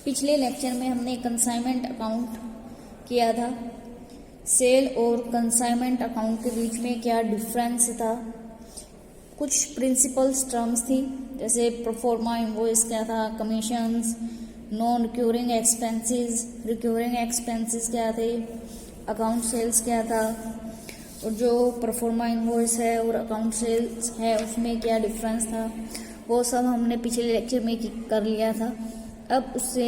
पिछले लेक्चर में हमने कंसाइनमेंट अकाउंट किया था। सेल और कंसाइनमेंट अकाउंट के बीच में क्या डिफरेंस था, कुछ प्रिंसिपल्स टर्म्स थी, जैसे प्रोफोर्मा इनवॉइस क्या था, commissions, non recurring expenses, recurring expenses क्या थे, अकाउंट सेल्स क्या था, और जो प्रोफोर्मा इनवॉइस है और अकाउंट सेल्स है उसमें क्या डिफरेंस था, वो सब हमने पिछले लेक्चर में कर लिया था। अब उससे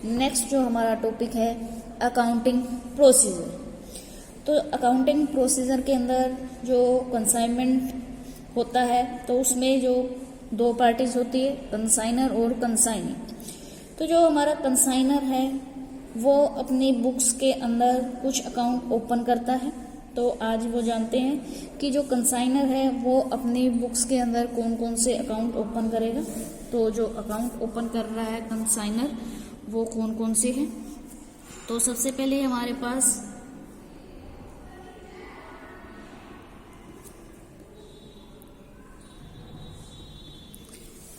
नेक्स्ट जो हमारा टॉपिक है अकाउंटिंग प्रोसीजर। तो अकाउंटिंग प्रोसीजर के अंदर जो कंसाइनमेंट होता है तो उसमें जो दो पार्टीज होती है, कंसाइनर और कंसाइनी। तो जो हमारा कंसाइनर है वो अपनी बुक्स के अंदर कुछ अकाउंट ओपन करता है। तो आज वो जानते हैं कि जो कंसाइनर है वो अपनी बुक्स के अंदर कौन कौन से अकाउंट ओपन करेगा। तो जो अकाउंट ओपन कर रहा है कंसाइनर वो कौन कौन से हैं। तो सबसे पहले हमारे पास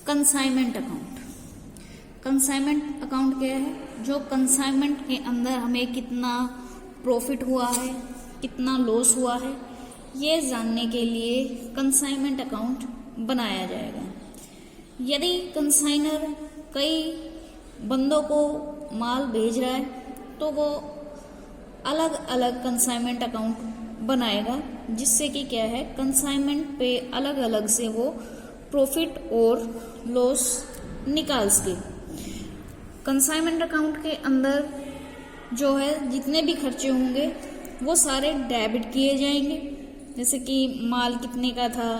कंसाइनमेंट अकाउंट। कंसाइनमेंट अकाउंट क्या है? जो कंसाइनमेंट के अंदर हमें कितना प्रॉफिट हुआ है, कितना लॉस हुआ है, ये जानने के लिए कंसाइनमेंट अकाउंट बनाया जाएगा। यदि कंसाइनर कई बंदों को माल भेज रहा है तो वो अलग अलग कंसाइनमेंट अकाउंट बनाएगा, जिससे कि क्या है, कंसाइनमेंट पे अलग अलग से वो प्रॉफिट और लॉस निकाल सके। कंसाइनमेंट अकाउंट के अंदर जो है जितने भी खर्चे होंगे वो सारे डेबिट किए जाएंगे। जैसे कि माल कितने का था,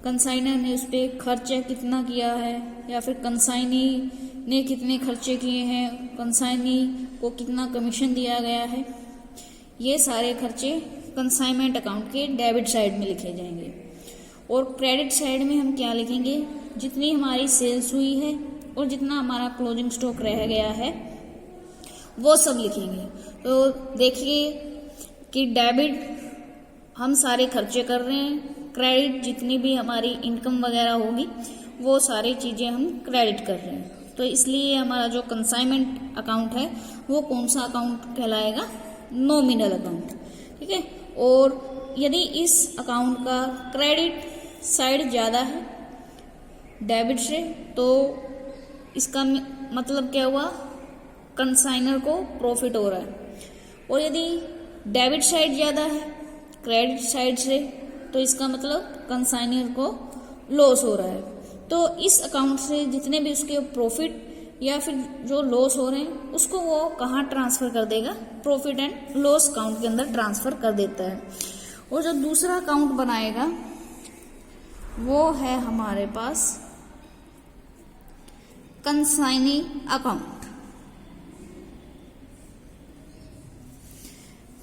कंसाइनर ने उस पर खर्चा कितना किया है, या फिर कंसाइनी ने कितने खर्चे किए हैं, कंसाइनी को कितना कमीशन दिया गया है, ये सारे खर्चे कंसाइनमेंट अकाउंट के डेबिट साइड में लिखे जाएंगे। और क्रेडिट साइड में हम क्या लिखेंगे? जितनी हमारी सेल्स हुई है और जितना हमारा क्लोजिंग स्टॉक रह गया है वो सब लिखेंगे। तो देखिए कि डेबिट हम सारे खर्चे कर रहे हैं, क्रेडिट जितनी भी हमारी इनकम वगैरह होगी वो सारी चीज़ें हम क्रेडिट कर रहे हैं। तो इसलिए हमारा जो कंसाइनमेंट अकाउंट है वो कौन सा अकाउंट कहलाएगा? Nominal account. ठीक है। और यदि इस अकाउंट का क्रेडिट साइड ज़्यादा है डेबिट से, तो इसका मतलब क्या हुआ? कंसाइनर को प्रॉफिट हो रहा है। और यदि डेबिट साइड ज़्यादा है क्रेडिट साइड से, तो इसका मतलब कंसाइनर को लॉस हो रहा है। तो इस अकाउंट से जितने भी उसके प्रॉफिट या फिर जो लॉस हो रहे हैं उसको वो कहाँ ट्रांसफर कर देगा? प्रॉफिट एंड लॉस अकाउंट के अंदर ट्रांसफर कर देता है। और जो दूसरा अकाउंट बनाएगा वो है हमारे पास कंसाइनी अकाउंट।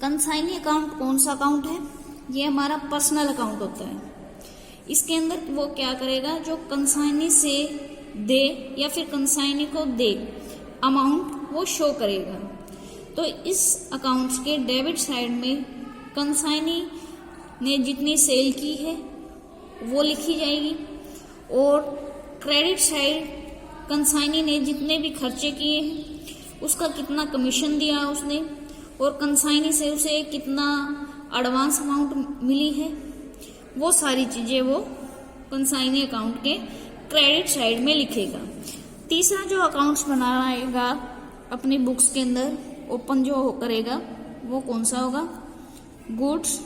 कंसाइनी अकाउंट कौन सा अकाउंट है? ये हमारा पर्सनल अकाउंट होता है। इसके अंदर वो क्या करेगा? जो कंसाइनी से दे या फिर कंसाइनी को दे अमाउंट वो शो करेगा। तो इस अकाउंट्स के डेबिट साइड में कंसाइनी ने जितनी सेल की है वो लिखी जाएगी, और क्रेडिट साइड कंसाइनी ने जितने भी खर्चे किए हैं उसका कितना कमीशन दिया उसने, और कंसाइनी से उसे कितना एडवांस अमाउंट मिली है, वो सारी चीज़ें वो कंसाइनी अकाउंट के क्रेडिट साइड में लिखेगा। तीसरा जो अकाउंट्स बनाएगा अपनी बुक्स के अंदर ओपन जो करेगा वो कौन सा होगा? Goods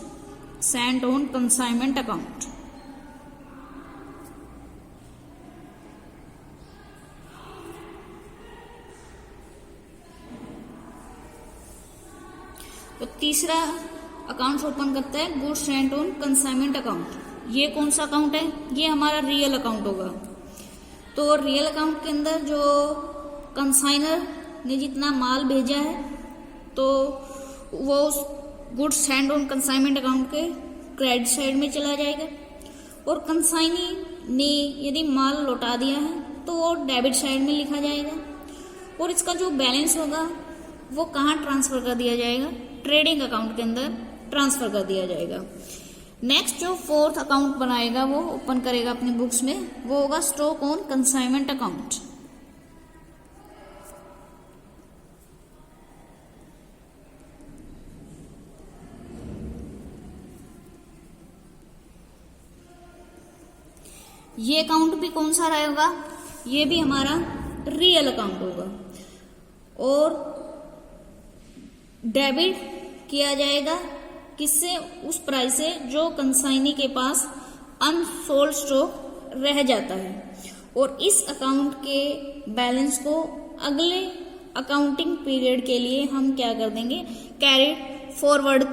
sent on consignment account. तो तीसरा अकाउंट ओपन करता है goods sent on consignment account. ये कौन सा अकाउंट है? ये हमारा रियल अकाउंट होगा। तो रियल अकाउंट के अंदर जो कंसाइनर ने जितना माल भेजा है तो वो goods sent on consignment account के क्रेडिट साइड में चला जाएगा, और कंसाइनी ने यदि माल लौटा दिया है तो वो डेबिट साइड में लिखा जाएगा। और इसका जो बैलेंस होगा वो कहाँ ट्रांसफर कर दिया जाएगा? ट्रेडिंग अकाउंट के अंदर ट्रांसफर कर दिया जाएगा। नेक्स्ट जो फोर्थ अकाउंट बनाएगा वो ओपन करेगा अपनी बुक्स में, वो होगा स्टॉक ऑन कंसाइनमेंट अकाउंट। ये अकाउंट भी कौन सा रहेगा, ये भी हमारा रियल अकाउंट होगा, और डेबिट किया जाएगा किससे, उस प्राइस से जो कंसाइनी के पास अनसोल्ड स्टॉक रह जाता है, और इस अकाउंट के बैलेंस को अगले अकाउंटिंग पीरियड के लिए हम क्या कर देंगे, कैरी फॉरवर्ड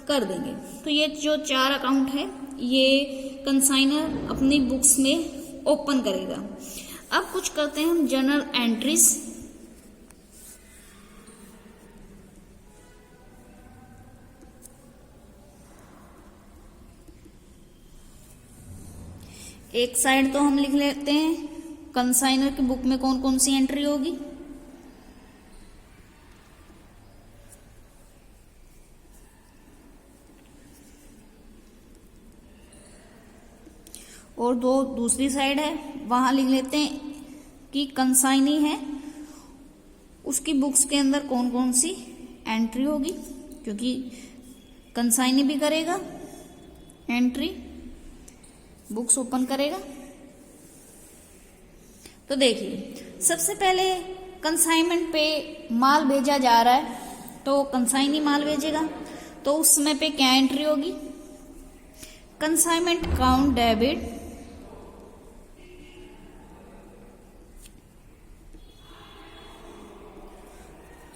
कर देंगे। तो ये जो 4 अकाउंट है ये कंसाइनर अपनी बुक्स में ओपन करेगा। अब कुछ करते हैं हम जर्नल एंट्रीज। एक साइड तो हम लिख लेते हैं कंसाइनर की बुक में कौन कौन सी एंट्री होगी, और दूसरी साइड है वहां लिख लेते हैं कि कंसाइनी है उसकी बुक्स के अंदर कौन कौन सी एंट्री होगी, क्योंकि कंसाइनी भी करेगा एंट्री, बुक्स ओपन करेगा। तो देखिए सबसे पहले कंसाइनमेंट पे माल भेजा जा रहा है, तो कंसाइनी माल भेजेगा, तो उस समय पे क्या एंट्री होगी, consignment account debit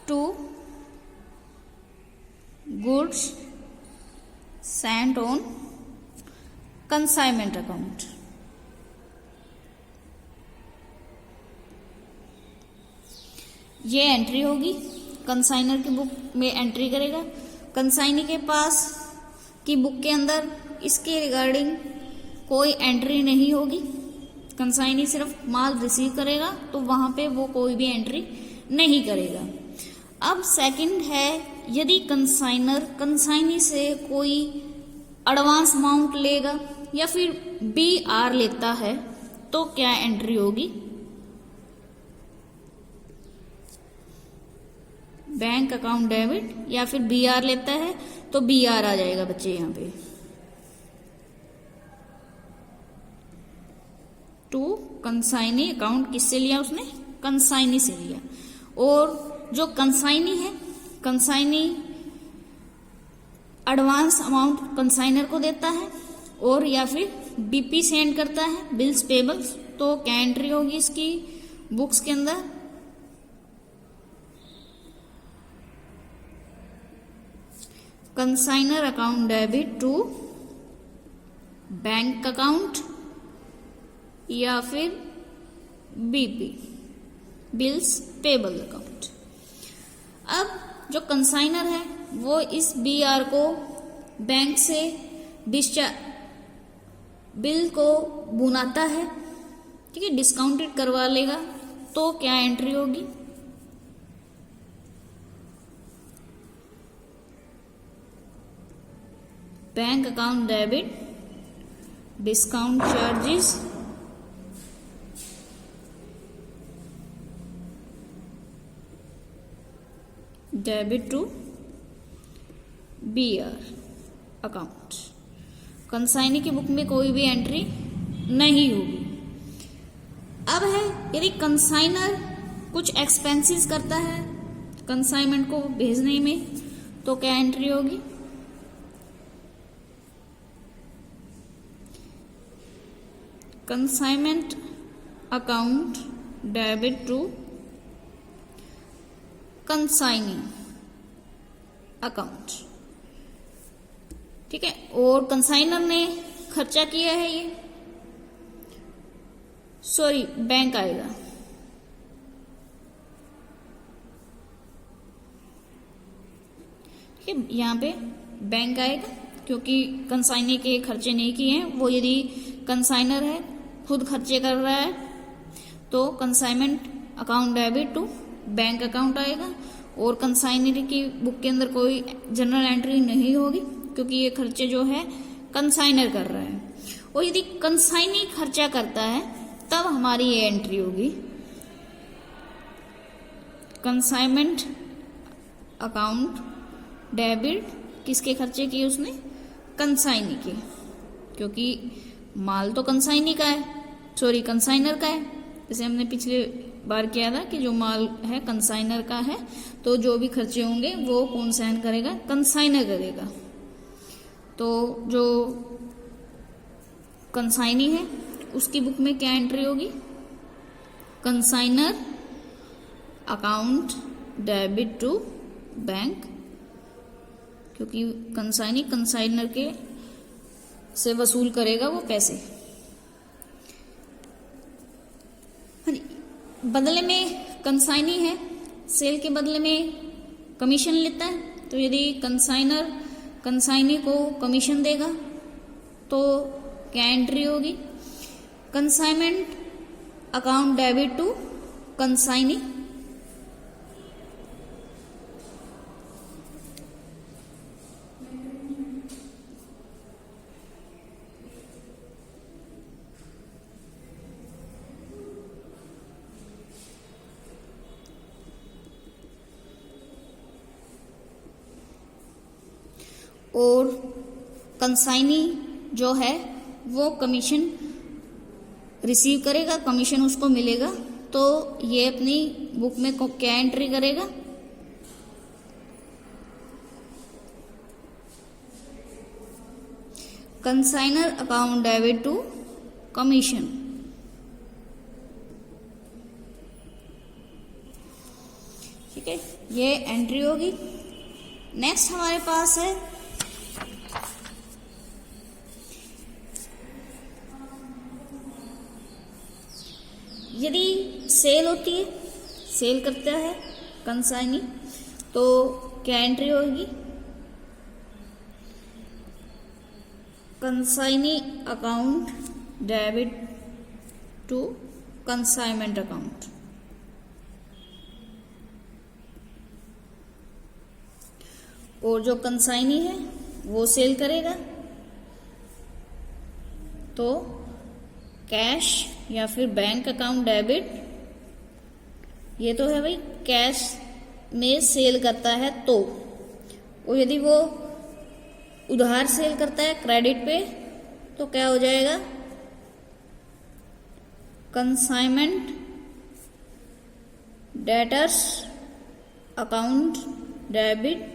to goods sent on consignment account. ये एंट्री होगी, कंसाइनर की बुक में एंट्री करेगा। कंसाइनी के पास की बुक के अंदर इसके रिगार्डिंग कोई एंट्री नहीं होगी, कंसाइनी सिर्फ माल रिसीव करेगा, तो वहां पे वो कोई भी एंट्री नहीं करेगा। अब सेकंड है, यदि कंसाइनर कंसाइनी से कोई एडवांस अमाउंट लेगा या फिर BR लेता है तो क्या एंट्री होगी, बैंक अकाउंट डेबिट, या फिर BR लेता है तो BR आ जाएगा बच्चे यहां पे, टू कंसाइनी अकाउंट। किससे लिया उसने, कंसाइनी से लिया। और जो कंसाइनी है, कंसाइनी एडवांस अमाउंट कंसाइनर को देता है और या फिर BP सेंड करता है, बिल्स पेबल्स, तो क्या एंट्री होगी इसकी बुक्स के अंदर, consignor account debit to bank account या फिर BP बिल्स पेबल अकाउंट। अब जो कंसाइनर है वो इस BR को बैंक से बिल को बुनाता है, ठीक है, डिस्काउंटेड करवा लेगा, तो क्या एंट्री होगी, bank account debit discount charges debit to BR account. Consignee की बुक में कोई भी एंट्री नहीं होगी। अब है, यदि कंसाइनर कुछ एक्सपेंसेस करता है कंसाइनमेंट को भेजने में, तो क्या एंट्री होगी, consignment account debit to consignee account, ठीक है। और कंसाइनर ने खर्चा किया है, ये सॉरी बैंक आएगा, ठीक है, यहां पे बैंक आएगा क्योंकि कंसाइनी के खर्चे नहीं किए हैं। वो यदि कंसाइनर है खुद खर्चे कर रहा है तो consignment account debit to bank account आएगा, और कंसाइनर की बुक के अंदर कोई जनरल एंट्री नहीं होगी क्योंकि ये खर्चे जो है कंसाइनर कर रहा है। और यदि कंसाइनी खर्चा करता है तब हमारी ये एंट्री होगी, कंसाइनमेंट अकाउंट डेबिट, किसके खर्चे किए उसने, कंसाइनी के, क्योंकि माल तो कंसाइनी का है सॉरी कंसाइनर का है, जैसे हमने पिछले बार किया था कि जो माल है कंसाइनर का है, तो जो भी खर्चे होंगे वो कौन सहन करेगा, कंसाइनर करेगा। तो जो कंसाइनी है उसकी बुक में क्या एंट्री होगी, consignor account debit to bank, क्योंकि कंसाइनी कंसाइनर के से वसूल करेगा वो पैसे। बदले में कंसाइनी है, सेल के बदले में कमीशन लेता है, तो यदि कंसाइनर कंसाइनी को कमीशन देगा तो क्या एंट्री होगी, consignment account debit to consignee. और कंसाइनी जो है वो कमीशन रिसीव करेगा, कमीशन उसको मिलेगा, तो ये अपनी बुक में क्या एंट्री करेगा, consignor account debit to commission. ठीक है, ये एंट्री होगी। नेक्स्ट हमारे पास है यदि सेल होती है, सेल करता है कंसाइनी, तो क्या एंट्री होगी, consignee account debit to consignment account. और जो कंसाइनी है वो सेल करेगा तो कैश या फिर बैंक अकाउंट डेबिट, ये तो है भाई कैश में सेल करता है तो, और यदि वो उधार सेल करता है क्रेडिट पे तो क्या हो जाएगा, consignment debtors account debit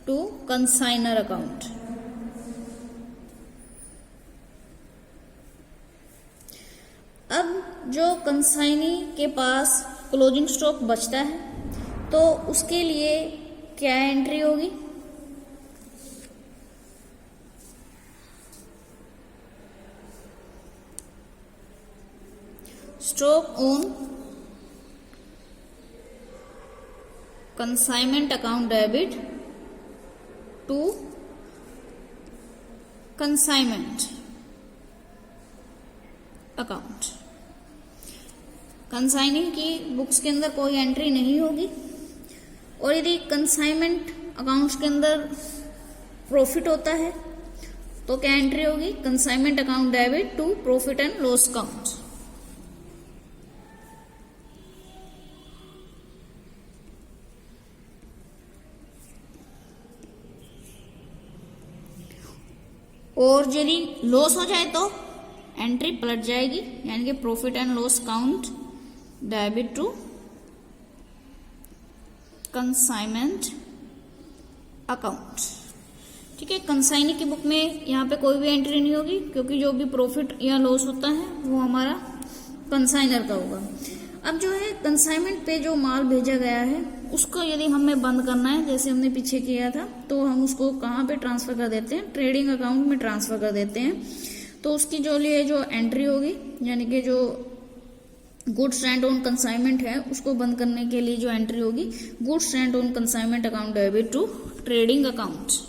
to consignor account. अब जो कंसाइनी के पास क्लोजिंग स्टॉक बचता है तो उसके लिए क्या एंट्री होगी, stock on consignment account debit to consignment account. Consignee की बुक्स के अंदर कोई एंट्री नहीं होगी, और यदि कंसाइनमेंट अकाउंट्स के अंदर प्रॉफिट होता है तो क्या एंट्री होगी, consignment account debit to profit and loss account. और यदि लॉस हो जाए तो एंट्री पलट जाएगी, यानी कि profit and loss account debit to consignment account. ठीक है, कंसाइनी की बुक में यहाँ पे कोई भी एंट्री नहीं होगी, क्योंकि जो भी प्रॉफिट या लॉस होता है वो हमारा कंसाइनर का होगा। अब जो है कंसाइनमेंट पे जो माल भेजा गया है उसको यदि हमें बंद करना है, जैसे हमने पीछे किया था, तो हम उसको कहाँ पे ट्रांसफर कर देते हैं, ट्रेडिंग अकाउंट में ट्रांसफर कर देते हैं। तो उसकी जो लिए जो एंट्री होगी, यानी कि जो गुड्स स्टैंड ऑन कंसाइनमेंट है उसको बंद करने के लिए जो एंट्री होगी, goods stand on consignment account debit to trading account.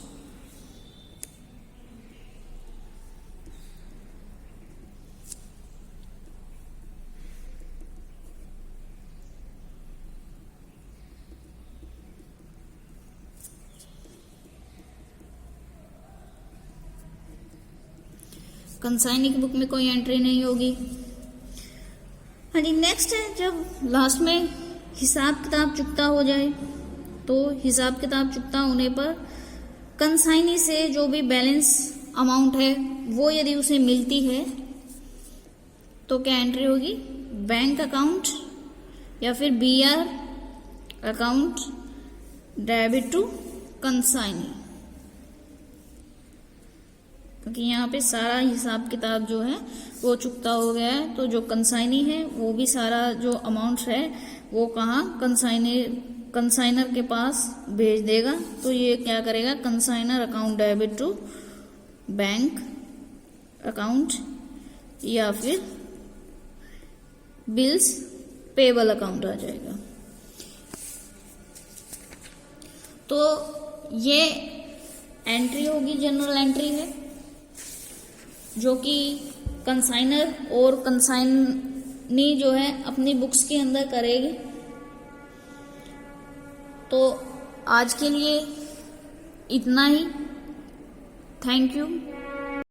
Consignee की बुक में कोई एंट्री नहीं होगी। हाँ जी, नेक्स्ट है जब लास्ट में हिसाब किताब चुकता हो जाए, तो हिसाब किताब चुकता होने पर कंसाइनी से जो भी बैलेंस अमाउंट है वो यदि उसे मिलती है, तो क्या एंट्री होगी, consignee account debit to consignment account. और जो कंसाइनी है वो सेल करेगा तो क्या एंट्री होगी, consignment account debit to consignment account. तो क्या एंट्री होगी, बैंक अकाउंट या फिर BR account debit to consignee, क्योंकि यहाँ पे सारा हिसाब किताब जो है वो चुकता हो गया है। तो जो कंसाइनी है वो भी सारा जो अमाउंट है वो कहाँ, कंसाइनर के पास भेज देगा। तो ये क्या करेगा, consignor account debit to bank account या फिर बिल्स पेबल अकाउंट आ जाएगा। तो ये एंट्री होगी, जनरल एंट्री है, जो कि कंसाइनर और कंसाइनी जो है अपनी बुक्स के अंदर करेगी। तो आज के लिए इतना ही। Thank you.